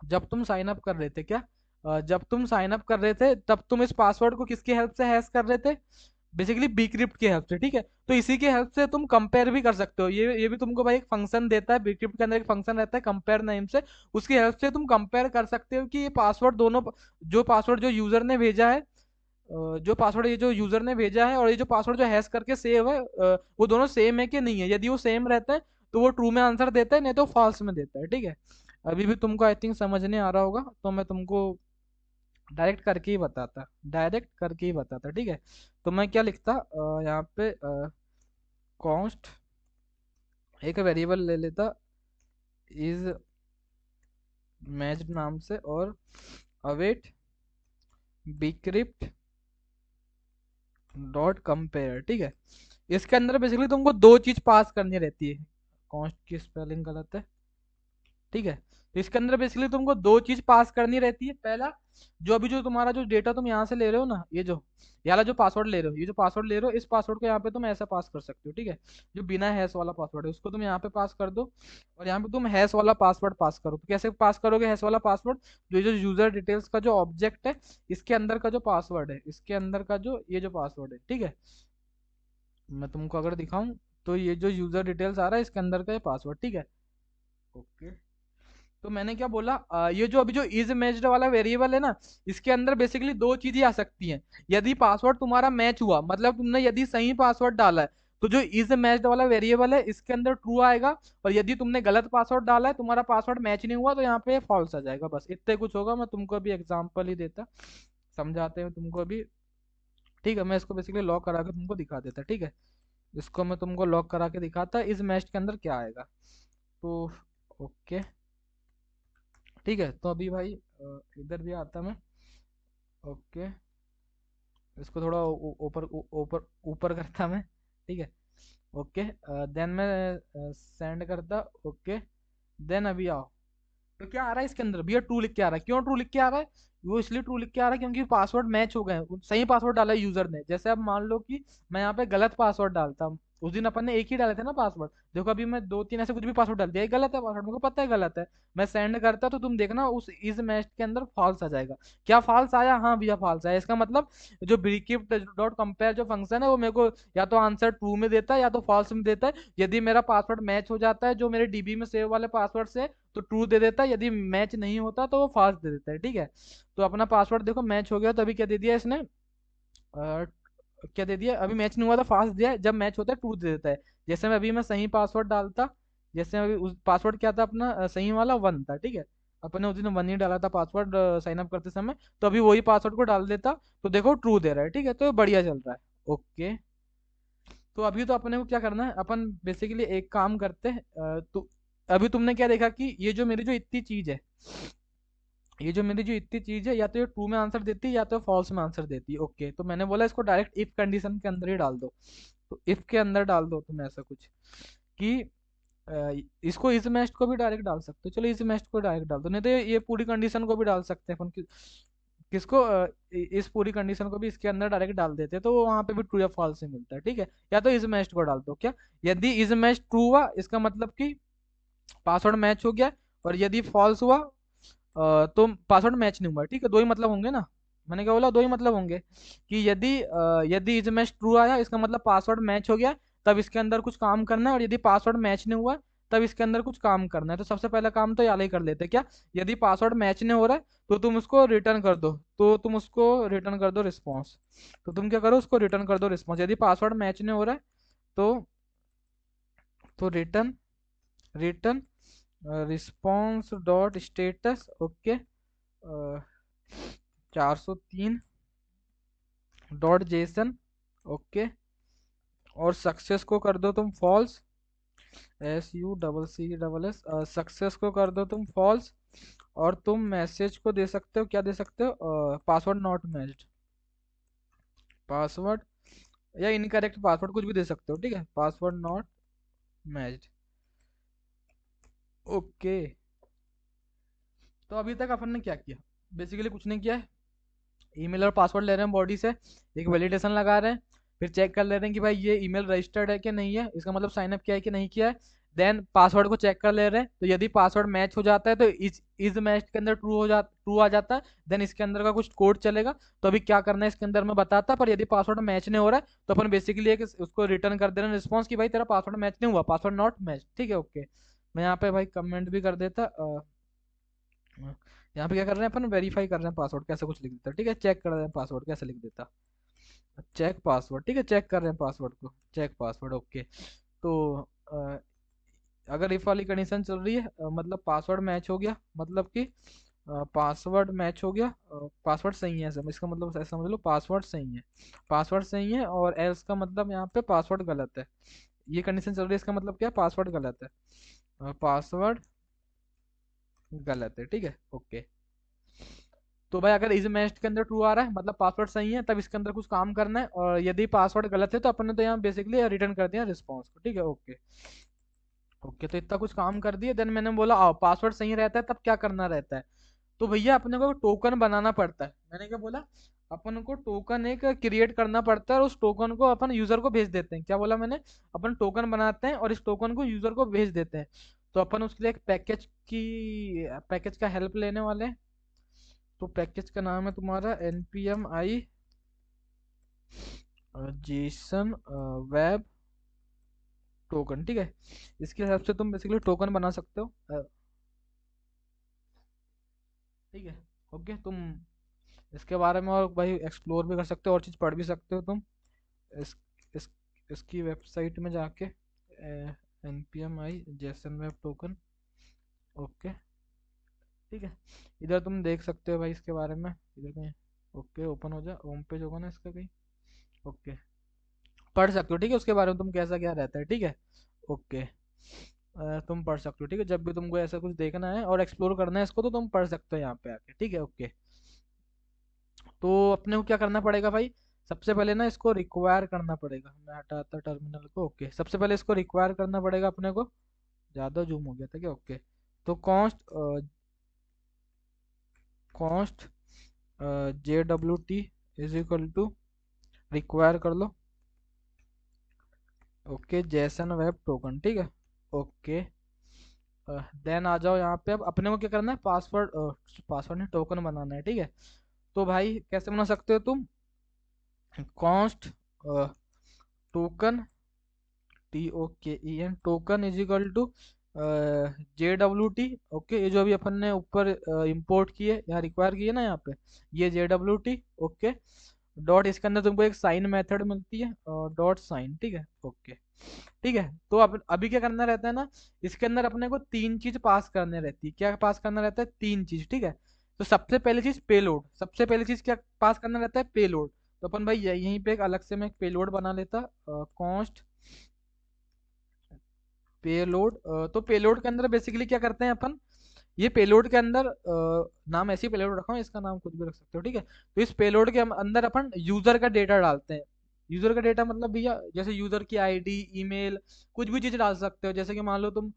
जब तुम साइन अप कर रहे थे क्या, जब तुम साइन अप कर रहे थे तब तुम इस पासवर्ड को किसकी हेल्प से हैश कर रहे थे, बेसिकली बीक्रिप्ट की हेल्प से, ठीक है। तो इसी की हेल्प से तुम कंपेयर भी कर सकते हो, ये भी तुमको भाई एक फंक्शन देता है, बीक्रिप्ट के अंदर एक फंक्शन रहता है कंपेयर नेम से, उसकी हेल्प से तुम कंपेयर कर सकते हो कि ये पासवर्ड दोनों, जो पासवर्ड जो यूजर ने भेजा है, जो पासवर्ड ये जो यूजर ने भेजा है और ये जो पासवर्ड जो हैश करके सेव है, वो दोनों सेम है कि नहीं है, यदि वो सेम रहता है तो वो ट्रू में आंसर देता है, नहीं तो फॉल्स में देता है, ठीक है। अभी भी तुमको आई थिंक समझ नहीं आ रहा होगा, तो मैं तुमको डायरेक्ट करके ही बताता, डायरेक्ट करके ही बताता, ठीक है। तो मैं क्या लिखता, यहाँ पे कॉन्स्ट, एक वेरिएबल ले लेता इज मैच्ड नाम से, और अवेट बीक्रिप्ट डॉट कंपेयर, ठीक है। इसके अंदर बेसिकली तुमको दो चीज पास करनी रहती है, कॉन्स्ट की स्पेलिंग गलत है, ठीक है। तो इसके अंदर बेसिकली तुमको दो चीज पास करनी रहती है, पहला, जो अभी जो तुम्हारा जो डेटा तुम यहाँ से ले रहे हो ना, ये जो ये वाला जो पासवर्ड ले रहे हो, ये जो पासवर्ड ले रहे हो, इस पासवर्ड को यहाँ पे तुम ऐसा पास कर सकते हो, ठीक है। जो बिना हैश वाला पासवर्ड है उसको तुम यहाँ पे पास कर दो, और यहाँ पे तुम हैश वाला पासवर्ड पास करो। तो कैसे पास करोगे हैश वाला पासवर्ड, जो जो यूजर डिटेल्स का जो ऑब्जेक्ट है, इसके अंदर का जो पासवर्ड है, इसके अंदर का जो ये जो पासवर्ड है, ठीक है, मैं तुमको अगर दिखाऊं, तो ये जो यूजर डिटेल्स आ रहा है इसके अंदर का ये पासवर्ड, ठीक है। ओके। तो मैंने क्या बोला, ये जो अभी जो इज मैच्ड वाला वेरिएबल है ना, इसके अंदर बेसिकली दो चीजें आ सकती हैं। यदि पासवर्ड तुम्हारा मैच हुआ, मतलब तुमने यदि सही पासवर्ड डाला है, तो जो इज मैच्ड वाला वेरिएबल है इसके अंदर ट्रू आएगा, और यदि तुमने गलत पासवर्ड डाला है, तुम्हारा पासवर्ड मैच नहीं हुआ, तो यहाँ पे फॉल्स आ जाएगा, बस इतने कुछ होगा। मैं तुमको अभी एग्जाम्पल ही देता, समझाते हैं तुमको अभी, ठीक है। मैं इसको बेसिकली लॉक करा के तुमको दिखा देता, ठीक है। इसको मैं तुमको लॉक करा के दिखाता इस मैच के अंदर क्या आएगा, तो ओके, ठीक है। तो अभी भाई इधर भी आता मैं, ओके, इसको थोड़ा ऊपर ऊपर ऊपर करता मैं, ठीक है। ओके, देन मैं सेंड करता, ओके। देन अभी आओ, तो क्या आ रहा है इसके अंदर भैया, ट्रू लिख के आ रहा है, क्यों ट्रू लिख के आ रहा है, वो इसलिए ट्रू लिख के आ रहा है क्योंकि पासवर्ड मैच हो गए हैं, सही पासवर्ड डाला है यूजर ने। जैसे अब मान लो कि मैं यहाँ पे गलत पासवर्ड डालता हूँ, उस दिन अपन ने एक ही डाले थे ना पासवर्ड, देखो अभी मैं दो तीन ऐसे कुछ भी पासवर्ड डाल दिया, ये गलत है पासवर्ड, मेरे को पता है गलत है, मैं सेंड करता तो तुम देखना उस इज मैच के अंदर फॉल्स आ जाएगा। क्या फॉल्स आया, हाँ भैया फॉल्स आया, इसका मतलब जो ब्रीकिप डॉट कंपेयर जो फंक्शन है वो मेरे को या तो आंसर ट्रू में देता है या तो फॉल्स में देता है। यदि मेरा पासवर्ड मैच हो जाता है जो मेरे डीबी में सेव वाले पासवर्ड से, तो ट्रू दे देता है, यदि मैच नहीं होता तो वो फॉल्स दे देता है, ठीक है। तो अपना पासवर्ड देखो मैच हो गया, तो अभी क्या दे दिया इसने, क्या दे दिया, अभी मैच नहीं हुआ था फॉल्स दिया है, जब मैच होता है ट्रू दे देता है। जैसे मैं अभी मैं सही पासवर्ड डालता, जैसे अभी उस पासवर्ड क्या था अपना, सही वाला 1 था, ठीक है। अपने उस दिन 1 ही डाला था पासवर्ड साइन अप करते समय, तो अभी वही पासवर्ड को डाल देता, तो देखो ट्रू दे रहा है, ठीक है, तो ये बढ़िया चल रहा है। ओके, तो अभी तो अपने को क्या करना है, अपन बेसिकली एक काम करते हैं, तो अभी तुमने क्या देखा कि ये जो मेरी जो इतनी चीज है, ये जो मेरी जो इतनी चीज है, या तो ये ट्रू में आंसर देती है या तो फॉल्स में आंसर देती है। ओके, तो मैंने बोला इसको डायरेक्ट इफ कंडीशन के अंदर ही डाल दो, तो इफ के अंदर डाल दो तुम ऐसा कुछ कि इसको इस मैच को भी डायरेक्ट डाल सकते हो, चलो इस मैच को डायरेक्ट डाल दो, नहीं तो ये पूरी कंडीशन को भी डाल सकते हैं अपन किसको, इस पूरी कंडीशन को भी इसके अंदर डायरेक्ट डाल देते हैं, तो वहां पे भी ट्रू या फॉल्स से मिलता है, ठीक है। या तो इस मैच को डाल दो, क्या, यदि इस मैच ट्रू हुआ इसका मतलब कि पासवर्ड मैच हो गया, और यदि फॉल्स हुआ तो पासवर्ड मैच नहीं हुआ, ठीक है, दो ही मतलब होंगे ना, मैंने क्या बोला, दो ही मतलब होंगे, कि यदि इस मैच ट्रू आया इसका मतलब पासवर्ड मैच हो गया, तब इसके अंदर कुछ काम करना है, और यदि पासवर्ड मैच नहीं हुआ तब इसके अंदर कुछ काम करना है। तो सबसे पहला काम तो याद ही कर लेते हैं, क्या, यदि पासवर्ड मैच नहीं हो रहा है तो तुम उसको रिटर्न कर दो, तो तुम उसको रिटर्न कर दो रिस्पॉन्स, तो तुम क्या करो उसको रिटर्न कर दो रिस्पॉन्स, यदि पासवर्ड मैच नहीं हो रहा है तो return return response dot status, okay, 403 dot JSON, okay, और सक्सेस को कर दो तुम फॉल्स, SUCCS सक्सेस को कर दो तुम फॉल्स। और तुम मैसेज को दे सकते हो, क्या दे सकते हो, पासवर्ड नॉट मैच्ड, पासवर्ड या इनकरेक्ट पासवर्ड कुछ भी दे सकते हो, ठीक है, पासवर्ड नॉट मैच्ड। ओके। तो अभी तक अपन ने क्या किया, बेसिकली कुछ नहीं किया है। ईमेल और पासवर्ड ले रहे हैं बॉडी से, एक वैलिडेशन लगा रहे हैं, फिर चेक कर ले रहे हैं कि भाई ये ईमेल रजिस्टर्ड है कि नहीं है, इसका मतलब साइनअप किया है कि नहीं किया है। देन पासवर्ड को चेक कर ले रहे हैं, तो यदि पासवर्ड मैच हो जाता है तो इस मैच के अंदर ट्रू आ जाता है, देन इसके अंदर का कुछ कोड चलेगा। तो अभी क्या करना है इसके अंदर मैं बताता, पर यदि पासवर्ड मैच नहीं हो रहा है तो अपन बेसिकली एक उसको रिटर्न कर दे रहे हैं रिस्पॉन्स कि भाई तेरा पासवर्ड मैच नहीं हुआ, पासवर्ड नॉट मैच, ठीक है ओके। मैं यहाँ पे भाई कमेंट भी कर देता, यहाँ पे क्या कर रहे हैं अपन, वेरीफाई कर रहे हैं पासवर्ड कैसे कुछ लिख देता, ठीक है, चेक कर रहे हैं पासवर्ड कैसे लिख देता, चेक पासवर्ड, ठीक है, चेक कर रहे हैं पासवर्ड को, चेक पासवर्ड ओके। तो अ, अगर इफ वाली कंडीशन चल रही है, मतलब पासवर्ड मैच हो गया, मतलब कि पासवर्ड मैच हो गया, पासवर्ड सही है, सब इसका मतलब ऐसा समझ लो पासवर्ड सही है, पासवर्ड सही है, और एल्स का मतलब यहाँ पे पासवर्ड गलत है। ये कंडीशन चल रही है, इसका मतलब क्या है, पासवर्ड गलत है, पासवर्ड गलत है, ठीक है ओके। तो भाई अगर इस मैच के अंदर ट्रू आ रहा है मतलब पासवर्ड सही है, तब इसके अंदर कुछ काम करना है, और यदि पासवर्ड गलत है तो अपन ने तो यहाँ बेसिकली रिटर्न कर दिया रिस्पॉन्स को, ठीक है ओके। ओके तो इतना कुछ काम कर दिया, देन मैंने बोला आओ पासवर्ड सही रहता है तब क्या करना रहता है। तो भैया अपने को टोकन बनाना पड़ता है, मैंने क्या बोला, अपन को टोकन एक क्रिएट करना पड़ता है, और उस टोकन को अपन यूजर को भेज देते हैं, क्या बोला मैंने, अपन टोकन बनाते हैं और इस टोकन को यूजर को भेज देते हैं। तो अपन उसके लिए एक पैकेज का हेल्प लेने वाले हैं। तो पैकेज का नाम है तुम्हारा npm i Jason web token, ठीक है। इसके हिसाब से तुम बेसिकली टोकन बना सकते हो, ठीक है ओके। तुम इसके बारे में और भाई एक्सप्लोर भी कर सकते हो, और चीज़ पढ़ भी सकते हो तुम इस, इस इसकी वेबसाइट में जाके, npm i Jason web token okay, ठीक है। इधर तुम देख सकते हो भाई इसके बारे में, इधर कहीं ओके ओपन हो जा, होम पेज होगा ना इसका कहीं, ओके पढ़ सकते हो, ठीक है, उसके बारे में तुम कैसा क्या रहता है, ठीक है ओके। तुम पढ़ सकते हो, ठीक है, जब भी तुमको ऐसा कुछ देखना है और एक्सप्लोर करना है इसको तो तुम पढ़ सकते हो यहाँ पे आके, ठीक है ओके। तो अपने को क्या करना पड़ेगा भाई, सबसे पहले ना इसको रिक्वायर करना पड़ेगा, मैं हटाता टर्मिनल को ओके। सबसे पहले इसको रिक्वायर करना पड़ेगा अपने को, ज़्यादा जूम हो गया था क्या, ओके। तो const JWT is equal to require कर लो, ओके जेसन वेब टोकन, ठीक है ओके। देन आ जाओ यहाँ पे, अब अपने को क्या करना है, पासवर्ड नहीं टोकन बनाना है, ठीक है। तो भाई कैसे बना सकते हो तुम, const token TOKEN token is equal to JWT okay. ये जो अभी अपन ने ऊपर इंपोर्ट किए यहाँ रिक्वायर किए ना यहाँ पे, ये JWT ओके। डॉट इसके अंदर तुमको एक साइन मेथड मिलती है, डॉट साइन, ठीक है ओके। ठीक है तो अब अभी क्या करना रहता है ना, इसके अंदर अपने को तीन चीज पास करने रहती है, क्या पास करना रहता है, तीन चीज, ठीक है। तो सबसे पहली चीज पेलोड, सबसे पहली चीज क्या पास करना रहता है, पेलोड। तो अपन भाई यहीं पे एक अलग से मैं एक पेलोड बना लेता, कॉन्स्ट पेलोड। तो पेलोड के अंदर बेसिकली क्या करते हैं अपन, ये पेलोड के अंदर नाम ऐसे ही पेलोड रखा हूँ, इसका नाम कुछ भी रख सकते हो, ठीक है। तो इस पेलोड के अंदर अपन यूजर का डेटा डालते हैं। यूजर का डेटा मतलब भैया जैसे यूजर की आईडी, ईमेल, कुछ भी चीज डाल सकते हो, जैसे कि मान लो तुम,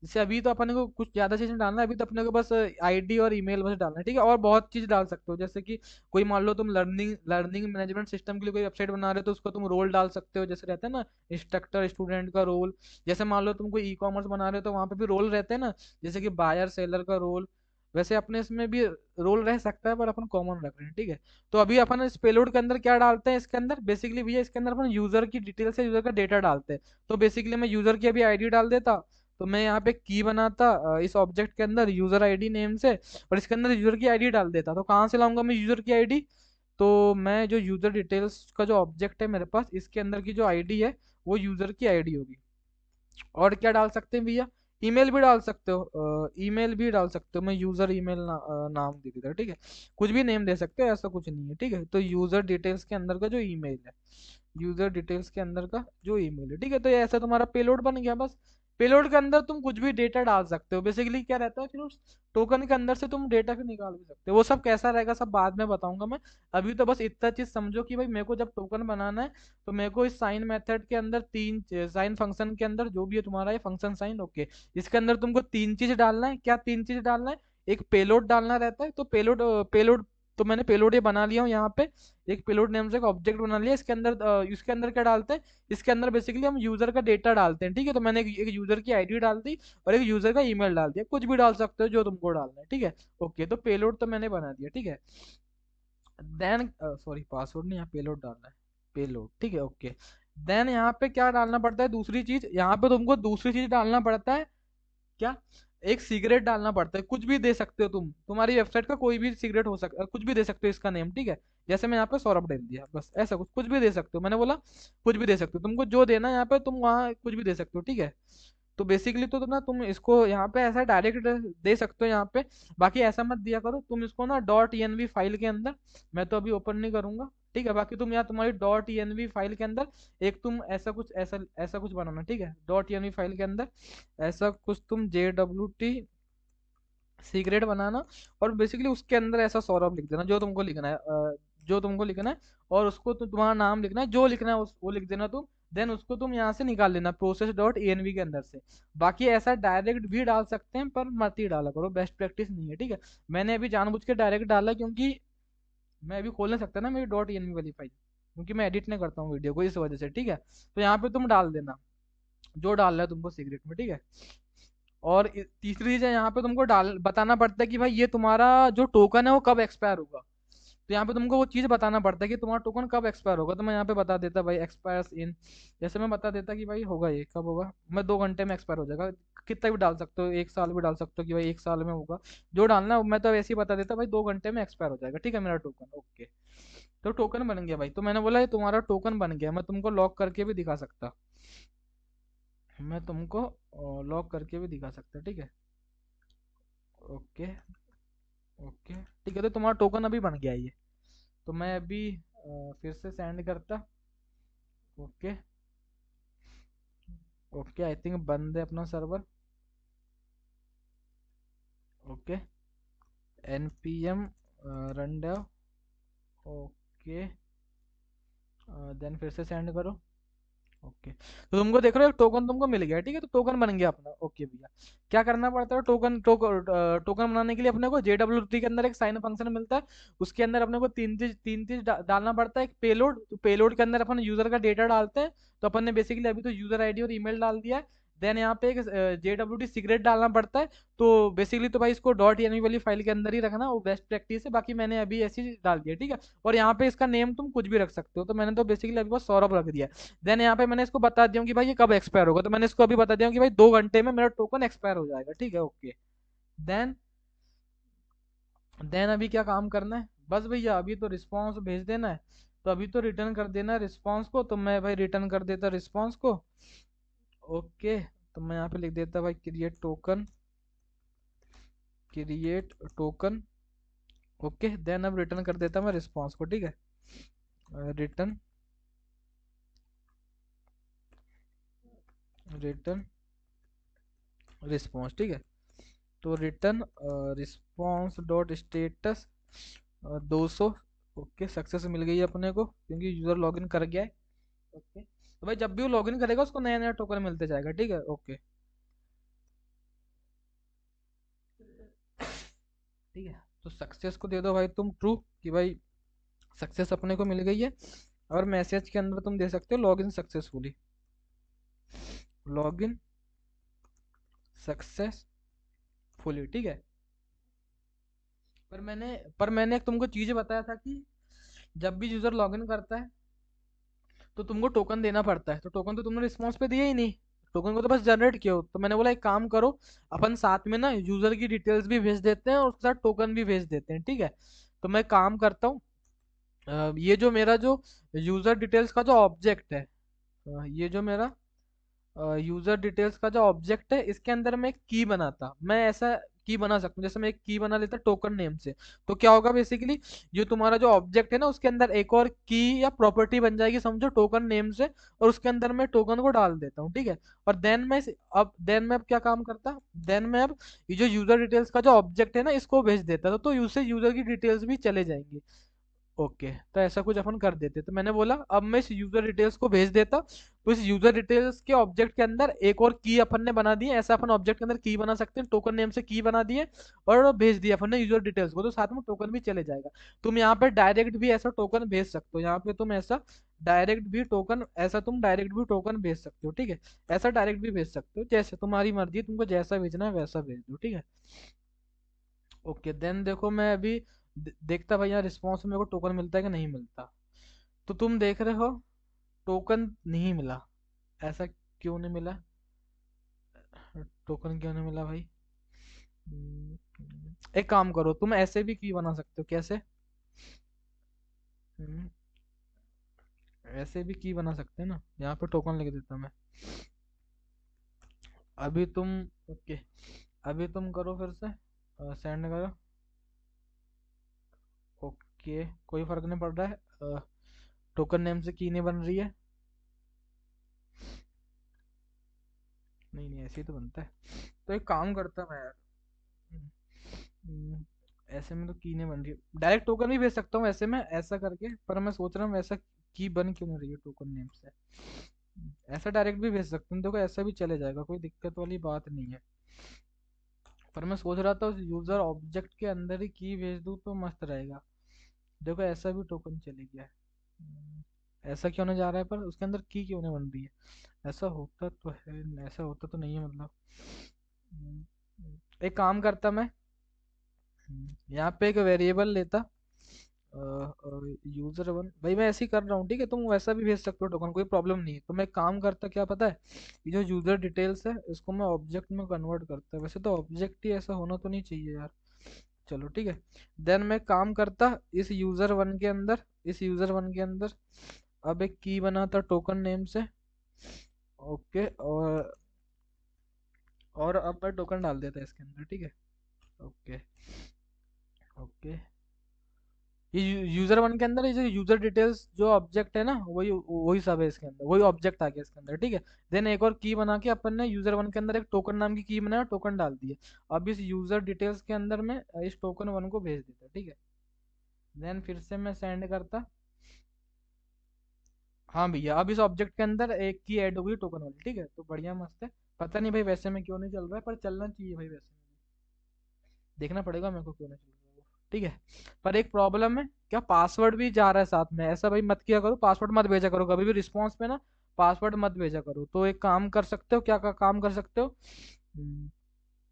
जैसे अभी तो अपने को कुछ ज्यादा चीज नहीं डालना है, अभी तो अपने को बस आईडी और ईमेल बस डालना है, ठीक है। और बहुत चीज डाल सकते हो, जैसे कि कोई मान लो तुम लर्निंग मैनेजमेंट सिस्टम के लिए कोई वेबसाइट बना रहे हो तो उसको तुम रोल डाल सकते हो, जैसे रहता है ना इंस्ट्रक्टर स्टूडेंट का रोल। जैसे मान लो तुम कोई ई कॉमर्स बना रहे हो तो वहां पे भी रोल रहते हैं ना, जैसे कि बायर सेलर का रोल। वैसे अपने इसमें भी रोल रह सकता है पर अपन कॉमन रख रहे हैं, ठीक है। तो अभी अपन इस पेलोड के अंदर क्या डालते हैं, इसके अंदर बेसिकली भैया इसके अंदर अपन यूजर की डिटेल से यूजर का डेटा डालते हैं। तो बेसिकली मैं यूजर की अभी आईडी डाल देता, तो मैं यहाँ पे की बनाता इस ऑब्जेक्ट के अंदर यूजर आईडी नेम से, और इसके अंदर यूजर की आईडी डाल देता। तो कहाँ से लाऊंगा मैं यूजर की आईडी, तो मैं जो यूजर डिटेल्स का जो ऑब्जेक्ट है मेरे पास, इसके अंदर की जो आईडी है वो यूजर की आईडी होगी। और क्या डाल सकते हैं भैया, ईमेल भी डाल सकते हो, ईमेल भी डाल सकते हो, मैं यूजर ईमेल नाम दे देता, ठीक है। कुछ भी नेम दे सकते हो, ऐसा कुछ नहीं है, ठीक है। तो यूजर डिटेल्स के अंदर का जो ईमेल है, यूजर डिटेल्स के अंदर का जो ईमेल है, ठीक है। तो ये ऐसा तुम्हारा पेलोड बन गया बस। पेलोड के अंदर तुम कुछ भी डेटा डाल सकते हो, बेसिकली क्या रहता है, फिर उस टोकन के अंदर से तुम डेटा फिर निकाल भी सकते हो। वो सब कैसा रहेगा सब बाद में बताऊंगा मैं। अभी तो बस इतना चीज समझो कि भाई मेरे को जब टोकन बनाना है, तो मेरे को इस साइन मेथड के अंदर तीन, साइन फंक्शन के अंदर जो भी है तुम्हारा ये फंक्शन साइन, ओके, इसके अंदर तुमको तीन चीज डालना है। क्या तीन चीज डालना है? एक पेलोड डालना रहता है, तो पेलोड तो मैंने पेलोड ये बना लिया हूँ यहाँ पे। एक पेलोड नेम से एक ऑब्जेक्ट बना लिया, इसके अंदर क्या डालते हैं, इसके अंदर बेसिकली हम यूजर का डेटा डालते हैं, ठीक है। तो मैंने एक यूजर की आईडी डाल दी और एक यूजर का ईमेल डाल दिया, कुछ भी डाल सकते हो जो तुमको डालना है, ठीक है। ओके, तो पेलोड तो मैंने बना दिया, ठीक है। देन सॉरी, पासवर्ड नहीं, यहाँ पेलोड डालना है, पेलोड, ठीक है, ओके। देन यहाँ पे क्या डालना पड़ता है, दूसरी चीज, यहाँ पे तुमको दूसरी चीज डालना पड़ता है, क्या, एक सिगरेट डालना पड़ता है। कुछ भी दे सकते हो तुम, तुम्हारी वेबसाइट का कोई भी सिगरेट हो सकता, कुछ भी दे सकते हो इसका नेम, ठीक है। जैसे मैं यहाँ पे सौरभ डाल दिया, बस ऐसा कुछ, कुछ भी दे सकते हो, मैंने बोला कुछ भी दे सकते हो, तुमको जो देना है यहाँ पे तुम वहाँ कुछ भी दे सकते हो, ठीक है। तो बेसिकली तो ना तुम इसको यहाँ पे ऐसा डायरेक्ट दे सकते हो यहाँ पे। बाकी ऐसा मत दिया करो तुम इसको ना .env फाइल के अंदर, मैं तो अभी ओपन नहीं करूंगा, ठीक है। बाकी तुम यहाँ तुम्हारी .env फाइल के अंदर एक तुम ऐसा कुछ, ऐसा ऐसा कुछ बनाना, ठीक है। .env फाइल के अंदर ऐसा कुछ तुम JWT सीक्रेट बनाना, और बेसिकली उसके अंदर ऐसा सौरभ लिख देना जो तुमको लिखना है, जो तुमको लिखना है। और उसको तो तुम्हारा नाम लिखना है, जो लिखना है वो लिख देना तुम। देन उसको तुम यहाँ से निकाल लेना process.env के अंदर से। बाकी ऐसा डायरेक्ट भी डाल सकते हैं, पर मत ही डाला करो, बेस्ट प्रैक्टिस नहीं है, ठीक है। मैंने अभी जानबूझ के डायरेक्ट डाला क्योंकि मैं अभी खोल नहीं सकता ना मेरी .env वाली फाइल, क्योंकि मैं एडिट नहीं करता हूँ वीडियो को, इस वजह से, ठीक है। तो यहाँ पे तुम डाल देना जो डालना है तुमको सीक्रेट में, ठीक है। और तीसरी चीज है, यहाँ पे तुमको डाल बताना पड़ता है कि भाई ये तुम्हारा जो टोकन है वो कब एक्सपायर होगा। तो यहाँ पे तुमको वो चीज बताना पड़ता है कि तुम्हारा टोकन कब एक्सपायर होगा। तो मैं यहाँ पे बता देता भाई एक्सपायर्स इन, जैसे मैं बता देता कि भाई होगा ये कब होगा, मैं 2 घंटे में एक्सपायर हो जाएगा। कितना भी डाल सकते हो, 1 साल भी डाल सकते हो कि भाई 1 साल में होगा, जो डालना है मैं तो ऐसे ही बता देता भाई 2 घंटे में एक्सपायर हो जाएगा, ठीक है मेरा टोकन, ओके। तो टोकन बन गया भाई, तो मैंने बोला ये तुम्हारा टोकन बन गया, मैं तुमको लॉक करके भी दिखा सकता, मैं तुमको लॉक करके भी दिखा सकता, ठीक है, ओके। ओके, ठीक है, तो तुम्हारा टोकन अभी बन गया है ये। तो मैं अभी फिर से सेंड करता, ओके। ओके, आई थिंक बंद है अपना server, okay. npm rundown, okay. Then फिर से सेंड करो, ओके। तो तुमको देख रहे हो टोकन तुमको मिल गया, ठीक है, तो टोकन बन गया अपना, ओके भैया। क्या करना पड़ता है, टोकन बनाने के लिए अपने को JWT के अंदर एक साइन फंक्शन मिलता है, उसके अंदर अपने को तीन चीज डालना पड़ता है। एक पेलोड, तो पेलोड के अंदर अपन यूजर का डेटा डालते हैं। तो अपन ने बेसिकली अभी तो यूजर आईडी और ईमेल डाल दिया है। देन यहाँ पे एक JWT सीक्रेट डालना पड़ता है। तो बेसिकली तो भाई इसको .env वाली फाइल के अंदर ही रखना, वो बेस्ट प्रैक्टिस है। बाकी मैंने अभी ऐसे ही डाल दिया, ठीक है। और यहाँ पे इसका नेम तुम कुछ भी रख सकते हो, तो मैंने तो बेसिकली अभी बस सौरभ रख दिया। देन यहाँ पे मैंने इसको बता दिया हूँ कि भाई ये कब एक्सपायर होगा, तो मैंने इसको अभी बता दिया हूँ कि भाई 2 घंटे में मेरा टोकन एक्सपायर हो जाएगा, ठीक है, ओके। देन देन अभी क्या काम करना है, बस भैया अभी तो रिस्पॉन्स भेज देना है। तो अभी तो रिटर्न कर देना है रिस्पॉन्स को, तो मैं भाई रिटर्न कर देता रिस्पॉन्स को, ओके। तो मैं यहाँ पे लिख देता भाई क्रिएट टोकन, ओके। देन अब रिटर्न कर देता मैं रिस्पॉन्स को, ठीक है, रिटर्न रिटर्न रिस्पॉन्स, ठीक है। तो return response dot status 200, okay. Success मिल गई है अपने को क्योंकि यूजर लॉगिन कर गया है, ओके। तो भाई जब भी वो लॉगिन करेगा उसको नया नया टोकन मिलते जाएगा, ठीक है, ओके, ठीक है। तो सक्सेस को दे दो भाई तुम ट्रू, कि भाई सक्सेस अपने को मिल गई है। और मैसेज के अंदर तुम दे सकते हो लॉगिन सक्सेसफुली, लॉगिन सक्सेसफुली, ठीक है। पर मैंने एक तुमको चीज बताया था कि जब भी यूजर लॉगिन करता है तो तुमको टोकन देना पड़ता है, तो टोकन तो तुमने रिस्पॉन्स पे दिया ही नहीं, टोकन को तो बस जनरेट किया हो। तो मैंने बोला एक काम करो, अपन साथ में ना यूजर की डिटेल्स भी भेज देते हैं और उसके साथ टोकन भी भेज देते हैं, ठीक है। तो मैं काम करता हूँ, ये जो मेरा जो यूजर डिटेल्स का जो ऑब्जेक्ट है, ये जो मेरा यूजर डिटेल्स का जो ऑब्जेक्ट है, इसके अंदर मैं एक की बनाता, मैं ऐसा की बना सकता हूँ। जैसे मैं एक की बना लेता टोकन नेम से, तो क्या होगा बेसिकली, जो तुम्हारा जो ऑब्जेक्ट है ना उसके अंदर एक और की या प्रॉपर्टी बन जाएगी समझो टोकन नेम से, और उसके अंदर मैं टोकन को डाल देता हूँ, ठीक है। और देन मैं अब क्या काम करता, देन मैं अब ये जो यूजर डिटेल्स का जो ऑब्जेक्ट है ना इसको भेज देता था, तो उससे यूजर की डिटेल्स भी चले जाएंगी। ओके, तो ऐसा कुछ अपन कर देते। तो मैंने बोला अब मैं इस यूजर डिटेल्स को भेज देता, तो इस यूजर डिटेल्स के ऑब्जेक्ट के अंदर एक और की अपन ने बना दी है। ऐसा अपन ऑब्जेक्ट के अंदर की बना सकते हैं, टोकन नेम से की बना दिए और भेज दिया अपन ने यूजर डिटेल्स को, तो साथ में टोकन भी चले जाएगा। तुम यहाँ पे डायरेक्ट भी ऐसा टोकन भेज सकते हो, यहाँ पे तुम ऐसा डायरेक्ट भी टोकन भेज सकते हो, ठीक है। ऐसा डायरेक्ट भी भेज सकते हो, जैसे तुम्हारी मर्जी, तुमको जैसा भेजना है वैसा भेज दो, ठीक है। ओके, देन देखो मैं अभी देखता भाई यहाँ रिस्पॉन्स में मेरे को टोकन मिलता है कि नहीं मिलता। तो तुम देख रहे हो टोकन नहीं मिला। ऐसा क्यों नहीं मिला, टोकन क्यों नहीं मिला भाई? एक काम करो, तुम ऐसे भी की बना सकते हो, कैसे? हम्म, ऐसे भी की बना सकते हैं ना, यहाँ पे टोकन लिख देता मैं। अभी तुम, ओके, अभी तुम करो फिर से, सेंड करो। ओके, कोई फर्क नहीं पड़ रहा है, टोकन नेम से की नहीं बन रही है। नहीं नहीं, ऐसे ही तो बनता है। तो एक काम करता मैं यार, हम्म, हम्म, ऐसे में तो की नहीं बन रही है। डायरेक्ट टोकन भी भेज सकता हूँ ऐसे में, ऐसा करके, पर मैं सोच रहा हूँ ऐसा की बन क्यों नहीं रही है टोकन नेम से। ऐसा डायरेक्ट भी भेज सकते हैं, देखो ऐसा भी चले जाएगा, कोई दिक्कत वाली बात नहीं है। पर मैं सोच रहा था उस यूजर ऑब्जेक्ट के अंदर ही की भेज दूँ तो मस्त रहेगा। देखो ऐसा भी टोकन चले गया है। ऐसा क्यों नहीं जा रहा है, पर उसके अंदर की क्यों नहीं बन रही है? ऐसा होता तो है, ऐसा होता तो नहीं है मतलब। एक काम करता मैं, यहाँ पे एक वेरिएबल लेता, यूजर वन, भाई मैं ऐसे ही कर रहा हूँ, ठीक है। तुम वैसा भी भेज सकते हो टोकन, कोई प्रॉब्लम नहीं है। तो मैं एक काम करता, क्या पता है, ये जो यूजर डिटेल्स है इसको मैं ऑब्जेक्ट में कन्वर्ट करता, वैसे तो ऑब्जेक्ट ही ऐसा होना तो नहीं चाहिए यार। चलो ठीक है। देन मैं काम करता इस यूजर वन के अंदर अब एक की बनाता टोकन नेम से। ओके, और अब मैं टोकन डाल देता इसके अंदर, ठीक है। ओके, ओके, ये यूजर वन के अंदर ये जो यूजर डिटेल्स जो ऑब्जेक्ट है ना, वही वही सब है इसके अंदर, वही ऑब्जेक्ट आ गया इसके अंदर, ठीक है। देन एक और की बना के अपन ने यूजर वन के अंदर एक टोकन नाम की की बनाया, टोकन डाल दिए। अब इस यूजर डिटेल्स के अंदर में इस टोकन वन को भेज देता, ठीक है। देन फिर से मैं सेंड करता। हाँ भैया, अब इस ऑब्जेक्ट के अंदर एक की ऐड हो गई टोकन वाली, ठीक है। तो बढ़िया मस्त है। पता नहीं भाई वैसे में क्यों नहीं चल रहा है, पर चलना चाहिए भाई वैसे में। देखना पड़ेगा मेरे को क्यों नहीं चल रहा है वो, ठीक है। पर एक प्रॉब्लम है, क्या पासवर्ड भी जा रहा है साथ में? ऐसा भाई मत किया करो, पासवर्ड मत भेजा करो कभी भी रिस्पॉन्स में ना, पासवर्ड मत भेजा करो। तो एक काम कर सकते हो, क्या काम कर सकते हो, हम्म,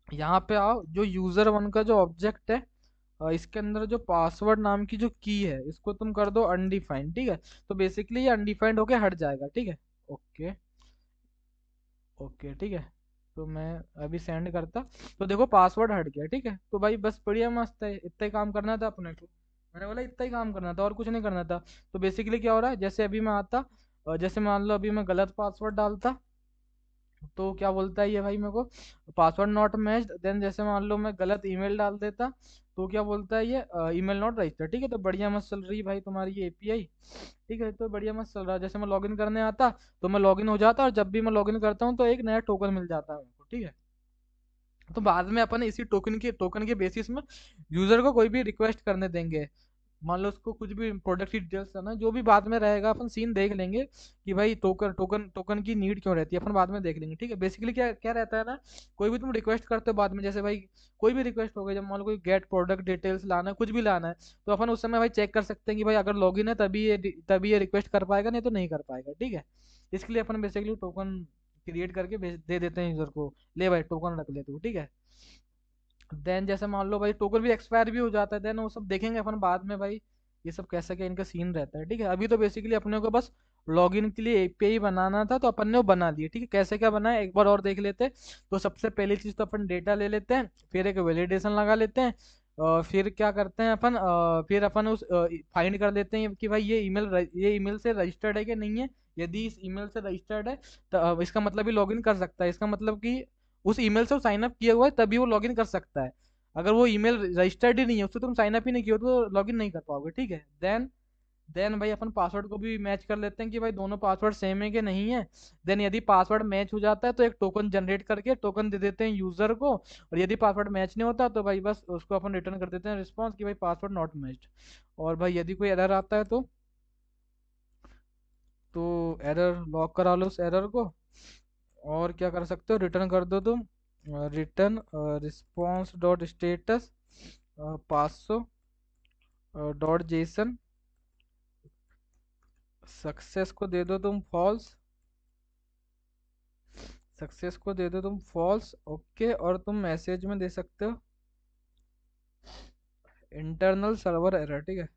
यहाँ पे आओ, जो यूजर वन का जो ऑब्जेक्ट है, इसके अंदर जो पासवर्ड नाम की जो की है इसको तुम कर दो अनडिफाइंड, ठीक है। तो बेसिकली ये अनडिफाइंड होके हट जाएगा, ठीक है। ओके, ओके, ठीक है। तो मैं अभी सेंड करता, तो देखो पासवर्ड हट गया, ठीक है। तो भाई बस बढ़िया मस्त है, इतना ही काम करना था अपने को। मैंने बोला इतना ही काम करना था और कुछ नहीं करना था। तो बेसिकली क्या हो रहा है, जैसे अभी मैं आता, जैसे मान लो अभी मैं गलत पासवर्ड डालता, तो क्या बोलता है ये भाई मेरे को, पासवर्ड नॉट मैच्ड। देन जैसे मान लो मैं गलत ईमेल डाल देता, तो क्या बोलता है ये, ईमेल नॉट रजिस्टर्ड, ठीक है। तो बढ़िया मस्त चल रही है भाई तुम्हारी ये एपीआई, ठीक है। तो बढ़िया मस्त चल रहा है, जैसे मैं लॉगिन करने आता तो मैं लॉगिन हो जाता, और जब भी मैं लॉगिन करता हूँ तो एक नया टोकन मिल जाता है मेरे को, ठीक है। तो बाद में अपन इसी टोकन के बेसिस में यूजर को कोई भी रिक्वेस्ट करने देंगे। मान लो उसको कुछ भी प्रोडक्ट की डिटेल्स है ना, जो भी बाद में रहेगा अपन सीन देख लेंगे कि भाई टोकन टोकन टोकन की नीड क्यों रहती है, अपन बाद में देख लेंगे, ठीक है। बेसिकली क्या क्या रहता है ना, कोई भी तुम रिक्वेस्ट करते हो बाद में, जैसे भाई कोई भी रिक्वेस्ट हो गई, जब मान लो कोई गेट प्रोडक्ट डिटेल्स लाना है, कुछ भी लाना है, तो अपन उस समय भाई चेक कर सकते हैं कि भाई अगर लॉगिन है तभी ये रिक्वेस्ट कर पाएगा, नहीं तो नहीं कर पाएगा, ठीक है। इसके लिए अपन बेसिकली टोकन क्रिएट करके दे देते हैं यूजर को, ले भाई टोकन रख ले तू, ठीक है। देन जैसे मान लो भाई टोकन भी एक्सपायर भी हो जाता है, देन वो सब देखेंगे अपन बाद में भाई, ये सब कैसे क्या इनका सीन रहता है, ठीक है। अभी तो बेसिकली अपने को बस लॉगिन के लिए एपीआई बनाना था, तो अपन ने वो बना दिया, ठीक है। कैसे क्या बनाया एक बार और देख लेते हैं। तो सबसे पहली चीज तो अपन डेटा ले लेते हैं, फिर एक वैलिडेशन लगा लेते हैं, फिर क्या करते हैं अपन, फिर अपन उस फाइंड कर लेते हैं कि भाई ये ईमेल से रजिस्टर्ड है कि नहीं है। यदि इस ईमेल से रजिस्टर्ड है तो इसका मतलब ही लॉगिन कर सकता है, इसका मतलब कि उस ईमेल से साइन अप किया हुआ है तभी वो लॉगिन कर सकता है। अगर वो ईमेल रजिस्टर्ड ही नहीं है, उससे तुम साइन अप ही नहीं किया तो लॉगिन नहीं कर पाओगे, ठीक है। देन भाई अपन पासवर्ड को भी मैच कर लेते हैं कि भाई दोनों पासवर्ड सेम है कि नहीं है। देन यदि पासवर्ड मैच हो जाता है तो एक टोकन जनरेट करके टोकन दे देते हैं यूजर को, और यदि पासवर्ड मैच नहीं होता तो भाई बस उसको अपन रिटर्न कर देते हैं रिस्पॉन्स कि भाई पासवर्ड नॉट मैच्ड। और भाई यदि कोई एरर आता है तो एरर लॉक करा लो उस एरर को। और क्या कर सकते हो, रिटर्न कर दो तुम, return response dot status 500 dot JSON. Success को दे दो तुम फॉल्स, सक्सेस को दे दो तुम फॉल्स, ओके। और तुम मैसेज में दे सकते हो इंटरनल सर्वर एरर, ठीक है,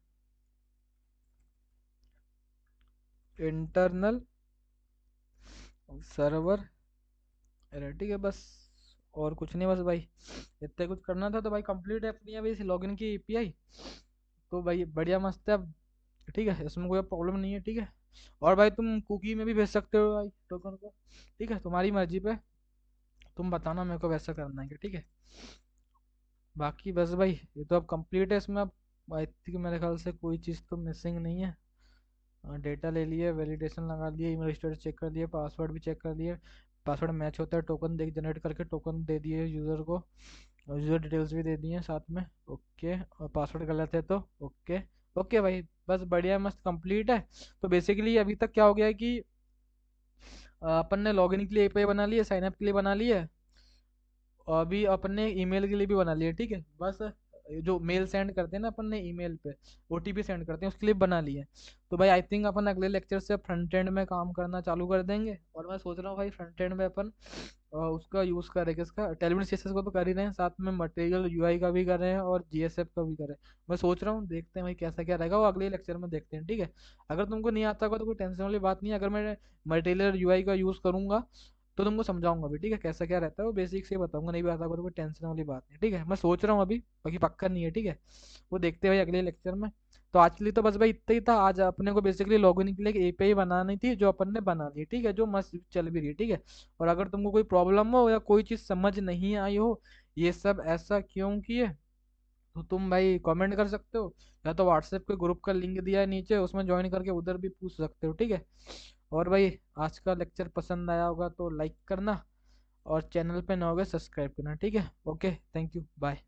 इंटरनल सर्वर एरर, ठीक है बस। और कुछ नहीं, बस भाई इतना कुछ करना था। तो भाई कंप्लीट है अपनी अभी लॉगिन की एपीआई, तो भाई बढ़िया मस्त है अब, ठीक है, इसमें कोई प्रॉब्लम नहीं है, ठीक है। और भाई तुम कुकी में भी भेज सकते हो भाई टोकन को, ठीक है, तुम्हारी मर्जी पे, तुम बताना मेरे को वैसा करना है कि, ठीक है। बाकी बस भाई ये तो अब कंप्लीट है, इसमें अब आई थिंक मेरे ख्याल से कोई चीज़ तो मिसिंग नहीं है। डेटा ले लिए, वैलिडेशन लगा लिए, ईमेल स्टेटस चेक कर लिए, पासवर्ड भी चेक कर लिए, पासवर्ड मैच होता है टोकन देख जनरेट करके टोकन दे दिए यूज़र को, और यूज़र डिटेल्स भी दे दिए साथ में, ओके। और पासवर्ड गलत है तो ओके। ओके भाई, बस बढ़िया मस्त कंप्लीट है। तो बेसिकली अभी तक क्या हो गया है कि अपन ने लॉगिन के लिए एपीआई बना ली है, साइन अप के लिए बना ली है, और अभी अपने ईमेल के लिए भी बना लिया, ठीक है। बस जो मेल सेंड करते हैं ना अपन ने ईमेल पे, ओटीपी सेंड करते हैं, उसके लिए बना लिए। तो भाई आई थिंक अपन अगले लेक्चर से फ्रंट एंड में काम करना चालू कर देंगे। और मैं सोच रहा हूँ भाई फ्रंट एंड में अपन उसका यूज़ करें, किसका, टेलविड सीएसएस को तो कर ही रहे हैं, साथ में मटेरियल यूआई का भी कर रहे हैं और जीएसएफ का भी कर रहे हैं। मैं सोच रहा हूँ देखते हैं भाई कैसा क्या रहेगा, वो अगले लेक्चर में देखते हैं, ठीक है। अगर तुमको नहीं आता होगा तो कोई टेंशन वाली बात नहीं है, अगर मैं मटेरियल यूआई का यूज़ करूंगा तो तुमको समझाऊंगा भी, ठीक है, कैसा क्या रहता है वो बेसिक से ही बताऊंगा, नहीं भी आता होगा तो कोई टेंशन वाली बात नहीं, ठीक है। मैं सोच रहा हूँ अभी, बाकी पक्का नहीं है, ठीक है। वो देखते हुए अगले लेक्चर में। तो आज के लिए तो बस भाई इतना ही था, आज अपने को बेसिकली लॉगिन के लिए एक एपीआई बनानी थी जो अपन ने बना ली, ठीक है, जो मस्त चल भी रही है, ठीक है। और अगर तुमको कोई प्रॉब्लम हो या कोई चीज़ समझ नहीं आई हो, ये सब ऐसा क्यों किए, तो तुम भाई कमेंट कर सकते हो, या तो व्हाट्सएप के ग्रुप का लिंक दिया है नीचे, उसमें ज्वाइन करके उधर भी पूछ सकते हो, ठीक है। और भाई आज का लेक्चर पसंद आया होगा तो लाइक करना, और चैनल पे ना होगा सब्सक्राइब करना, ठीक है। Okay, thank you, bye.